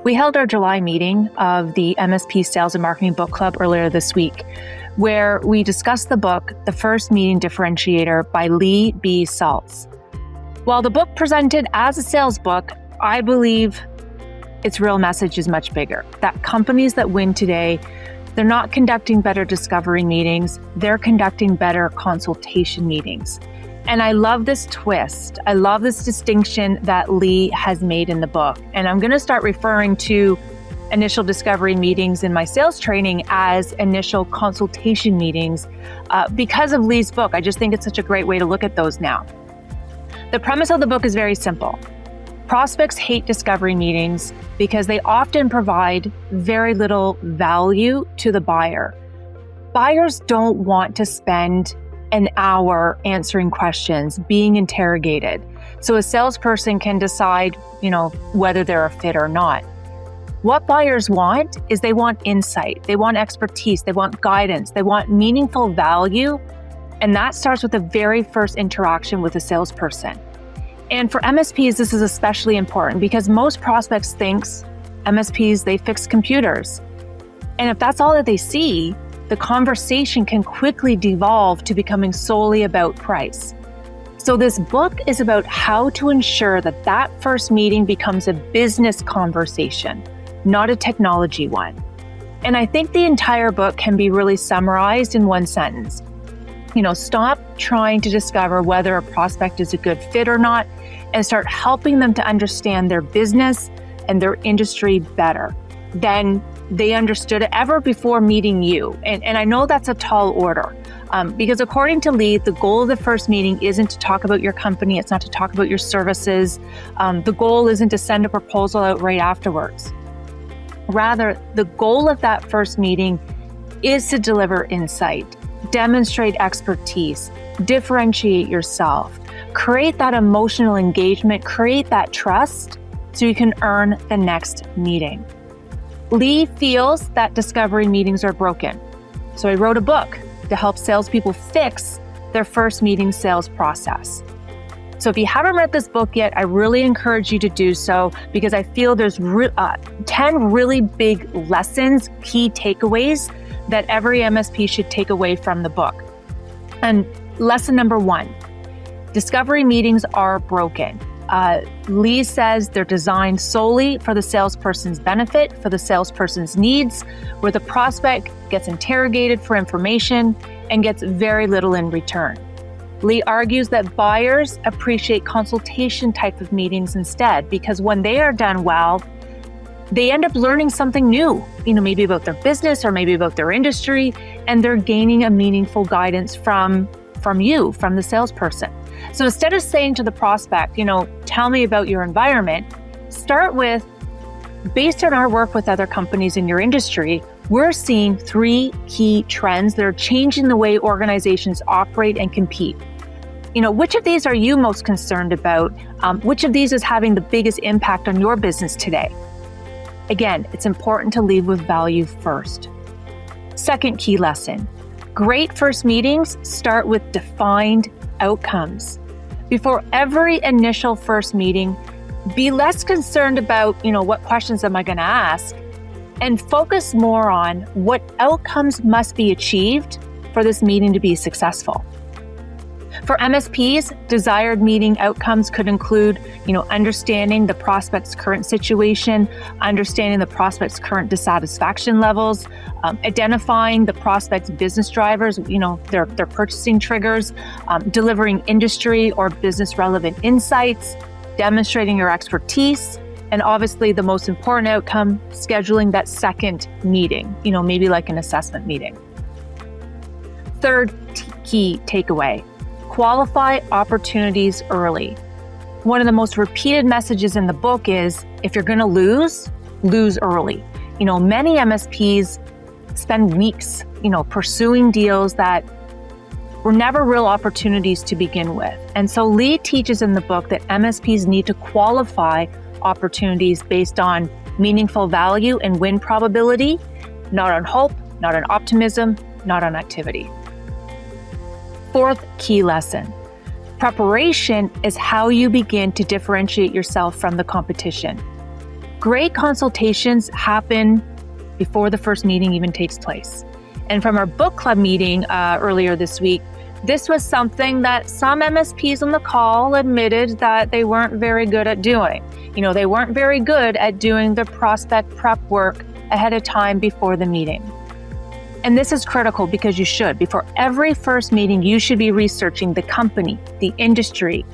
We held our July meeting of the MSP Sales and Marketing Book Club earlier this week, where we discussed the book, The First Meeting Differentiator by Lee B. Saltz. While the book presented as a sales book, I believe its real message is much bigger. That companies that win today, they're not conducting better discovery meetings, they're conducting better consultation meetings. And I love this twist. I love this distinction that Lee has made in the book. And I'm going to start referring to initial discovery meetings in my sales training as initial consultation meetings because of Lee's book. I just think it's such a great way to look at those now. The premise of the book is very simple. Prospects hate discovery meetings because they often provide very little value to the buyer. Buyers don't want to spend an hour answering questions, being interrogated. So a salesperson can decide, whether they're a fit or not. What buyers want is they want insight, they want expertise, they want guidance, they want meaningful value. And that starts with the very first interaction with a salesperson. And for MSPs, this is especially important because most prospects think MSPs, they fix computers. And if that's all that they see, the conversation can quickly devolve to becoming solely about price. So this book is about how to ensure that that first meeting becomes a business conversation, not a technology one. And I think the entire book can be really summarized in one sentence. Stop trying to discover whether a prospect is a good fit or not, and start helping them to understand their business and their industry better than they understood it ever before meeting you. And I know that's a tall order because according to Lee, the goal of the first meeting isn't to talk about your company. It's not to talk about your services. The goal isn't to send a proposal out right afterwards. Rather, the goal of that first meeting is to deliver insight, demonstrate expertise, differentiate yourself, create that emotional engagement, create that trust so you can earn the next meeting. Lee feels that discovery meetings are broken. So he wrote a book to help salespeople fix their first meeting sales process. So if you haven't read this book yet, I really encourage you to do so because I feel there's 10 really big lessons, key takeaways that every MSP should take away from the book. And lesson number 1, discovery meetings are broken. Lee says they're designed solely for the salesperson's benefit, for the salesperson's needs, where the prospect gets interrogated for information and gets very little in return. Lee argues that buyers appreciate consultation type of meetings instead, because when they are done well, they end up learning something new, maybe about their business or maybe about their industry, and they're gaining a meaningful guidance from you, from the salesperson. So instead of saying to the prospect, tell me about your environment, start with, based on our work with other companies in your industry, we're seeing 3 key trends that are changing the way organizations operate and compete. Which of these are you most concerned about? Which of these is having the biggest impact on your business today? Again, it's important to lead with value first. Second key lesson, great first meetings start with defined outcomes. Before every initial first meeting, be less concerned about, what questions am I going to ask, and focus more on what outcomes must be achieved for this meeting to be successful. For MSPs, desired meeting outcomes could include, understanding the prospect's current situation, understanding the prospect's current dissatisfaction levels, identifying the prospect's business drivers, their purchasing triggers, delivering industry or business relevant insights, demonstrating your expertise, and obviously the most important outcome, scheduling that second meeting, maybe like an assessment meeting. Third key takeaway, qualify opportunities early. One of the most repeated messages in the book is, if you're going to lose early. Many MSPs spend weeks, pursuing deals that were never real opportunities to begin with. And so Lee teaches in the book that MSPs need to qualify opportunities based on meaningful value and win probability, not on hope, not on optimism, not on activity. Fourth key lesson, preparation is how you begin to differentiate yourself from the competition. great consultations happen before the first meeting even takes place. And from our book club meeting earlier this week, this was something that some MSPs on the call admitted that they weren't very good at doing. They weren't very good at doing the prospect prep work ahead of time before the meeting. And this is critical because you should. Before every first meeting, you should be researching the company, the industry,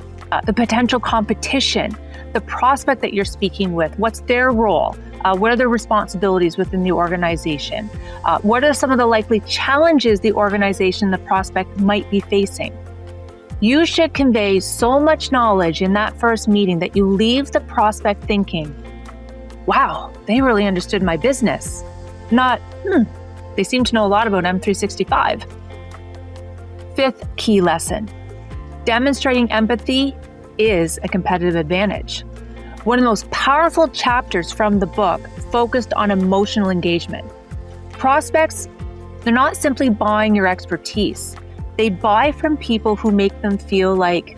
the potential competition, the prospect that you're speaking with, what's their role, what are their responsibilities within the organization, what are some of the likely challenges the organization, the prospect might be facing. You should convey so much knowledge in that first meeting that you leave the prospect thinking, wow, they really understood my business. Not, they seem to know a lot about M365. Fifth key lesson, demonstrating empathy is a competitive advantage. One of the most powerful chapters from the book focused on emotional engagement. Prospects, they're not simply buying your expertise. They buy from people who make them feel like,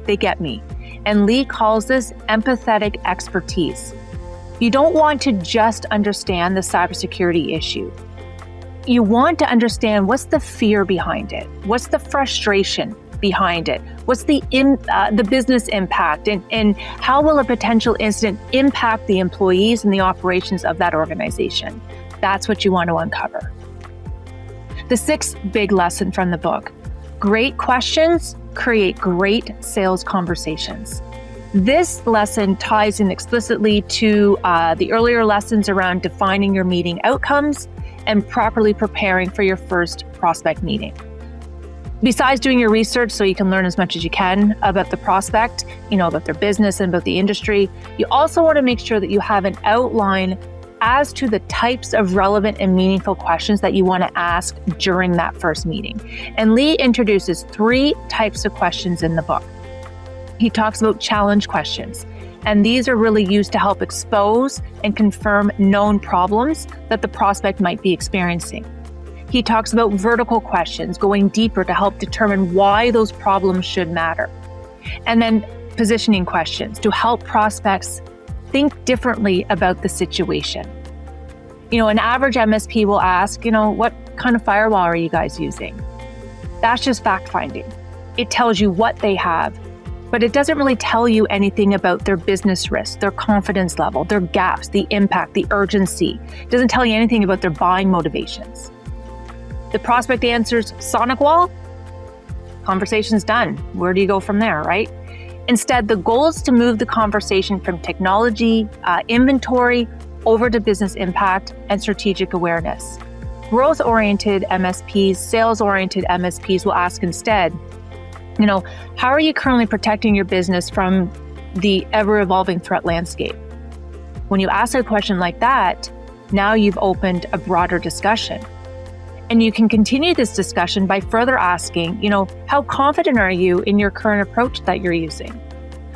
they get me. And Lee calls this empathetic expertise. You don't want to just understand the cybersecurity issue. You want to understand what's the fear behind it, what's the frustration behind it, what's the business impact, and how will a potential incident impact the employees and the operations of that organization. That's what you want to uncover. The sixth big lesson from the book, great questions create great sales conversations. This lesson ties in explicitly to the earlier lessons around defining your meeting outcomes and properly preparing for your first prospect meeting. Besides doing your research so you can learn as much as you can about the prospect, about their business and about the industry, you also want to make sure that you have an outline as to the types of relevant and meaningful questions that you want to ask during that first meeting. And Lee introduces 3 types of questions in the book. He talks about challenge questions, and these are really used to help expose and confirm known problems that the prospect might be experiencing. He talks about vertical questions, going deeper to help determine why those problems should matter. And then positioning questions to help prospects think differently about the situation. An average MSP will ask, what kind of firewall are you guys using? That's just fact finding. It tells you what they have, but it doesn't really tell you anything about their business risk, their confidence level, their gaps, the impact, the urgency. It doesn't tell you anything about their buying motivations. The prospect answers Sonic Wall, conversation's done. Where do you go from there, right? Instead, the goal is to move the conversation from technology, inventory, over to business impact and strategic awareness. Growth-oriented MSPs, sales-oriented MSPs will ask instead, how are you currently protecting your business from the ever-evolving threat landscape? When you ask a question like that, now you've opened a broader discussion. And you can continue this discussion by further asking, how confident are you in your current approach that you're using?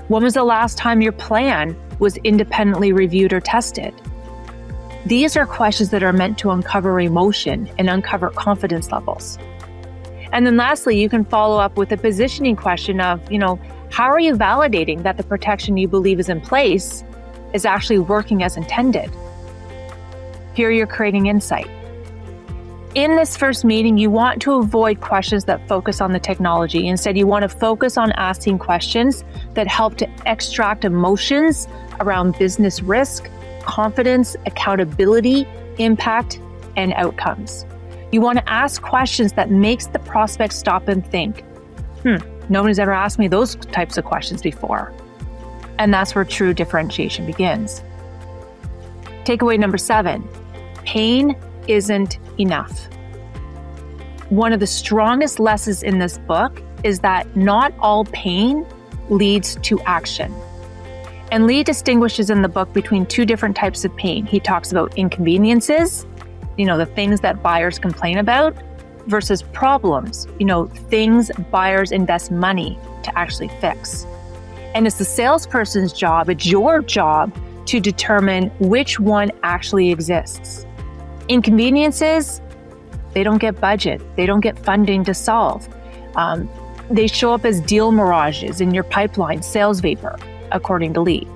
When was the last time your plan was independently reviewed or tested? These are questions that are meant to uncover emotion and uncover confidence levels. And then lastly, you can follow up with a positioning question of, how are you validating that the protection you believe is in place is actually working as intended? Here you're creating insight. In this first meeting, you want to avoid questions that focus on the technology. Instead, you want to focus on asking questions that help to extract emotions around business risk, confidence, accountability, impact, and outcomes. You want to ask questions that makes the prospect stop and think, nobody's ever asked me those types of questions before. And that's where true differentiation begins. Takeaway number 7, pain isn't enough. One of the strongest lessons in this book is that not all pain leads to action. And Lee distinguishes in the book between 2 different types of pain. He talks about inconveniences, the things that buyers complain about, versus problems, things buyers invest money to actually fix. And it's the salesperson's job, it's your job to determine which one actually exists. Inconveniences, they don't get budget, they don't get funding to solve. They show up as deal mirages in your pipeline, sales vapor, according to Lee.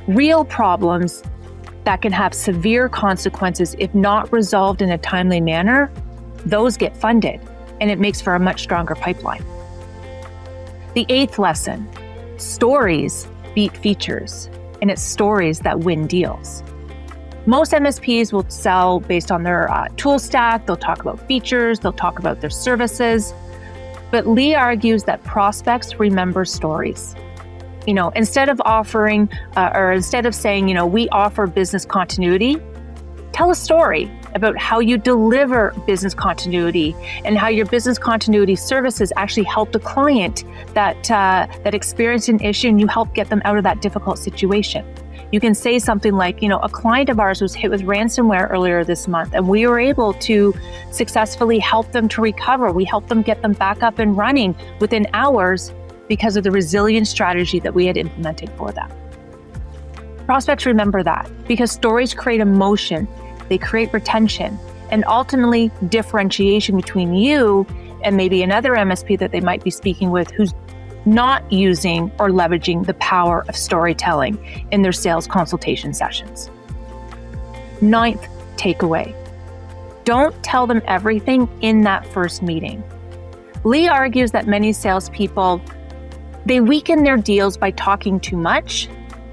Real problems, that can have severe consequences if not resolved in a timely manner, those get funded, and it makes for a much stronger pipeline. The 8th lesson, stories beat features, and it's stories that win deals. Most MSPs will sell based on their tool stack. They'll talk about features, they'll talk about their services. But Lee argues that prospects remember stories. Instead of offering, or instead of saying, we offer business continuity, tell a story about how you deliver business continuity and how your business continuity services actually help the client that experienced an issue, and you help get them out of that difficult situation. You can say something like, a client of ours was hit with ransomware earlier this month, and we were able to successfully help them to recover. We helped them get them back up and running within hours because of the resilience strategy that we had implemented for them. Prospects remember that because stories create emotion, they create retention, and ultimately differentiation between you and maybe another MSP that they might be speaking with who's not using or leveraging the power of storytelling in their sales consultation sessions. 9th takeaway, don't tell them everything in that first meeting. Lee argues that many salespeople, they weaken their deals by talking too much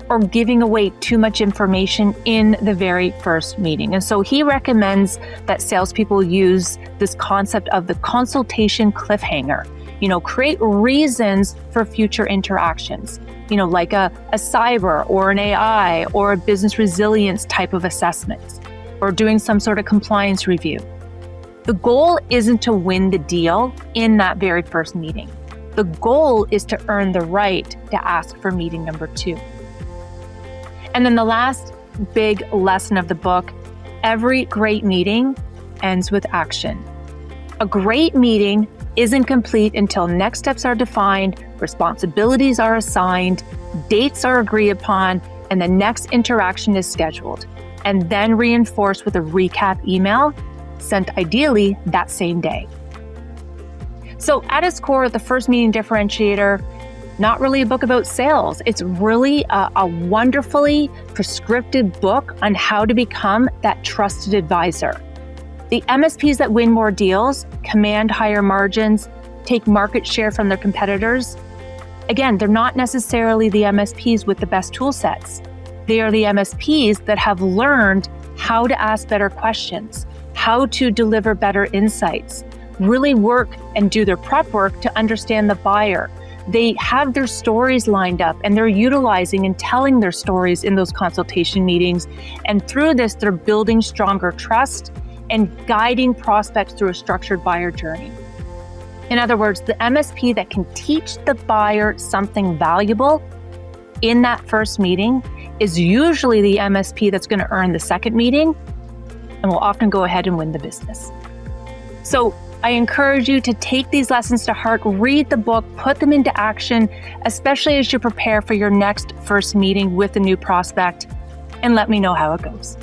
or giving away too much information in the very first meeting. And so he recommends that salespeople use this concept of the consultation cliffhanger. Create reasons for future interactions, like a cyber or an AI or a business resilience type of assessment, or doing some sort of compliance review. The goal isn't to win the deal in that very first meeting. The goal is to earn the right to ask for meeting number 2. And then the last big lesson of the book, every great meeting ends with action. A great meeting isn't complete until next steps are defined, responsibilities are assigned, dates are agreed upon, and the next interaction is scheduled, and then reinforced with a recap email sent ideally that same day. So at its core, the first meeting differentiator, not really a book about sales. It's really a wonderfully prescriptive book on how to become that trusted advisor. The MSPs that win more deals, command higher margins, take market share from their competitors. Again, they're not necessarily the MSPs with the best tool sets. They are the MSPs that have learned how to ask better questions, how to deliver better insights, really work and do their prep work to understand the buyer. They have their stories lined up and they're utilizing and telling their stories in those consultation meetings. And through this, they're building stronger trust and guiding prospects through a structured buyer journey. In other words, the MSP that can teach the buyer something valuable in that first meeting is usually the MSP that's going to earn the second meeting and will often go ahead and win the business. So I encourage you to take these lessons to heart, read the book, put them into action, especially as you prepare for your next first meeting with a new prospect, and let me know how it goes.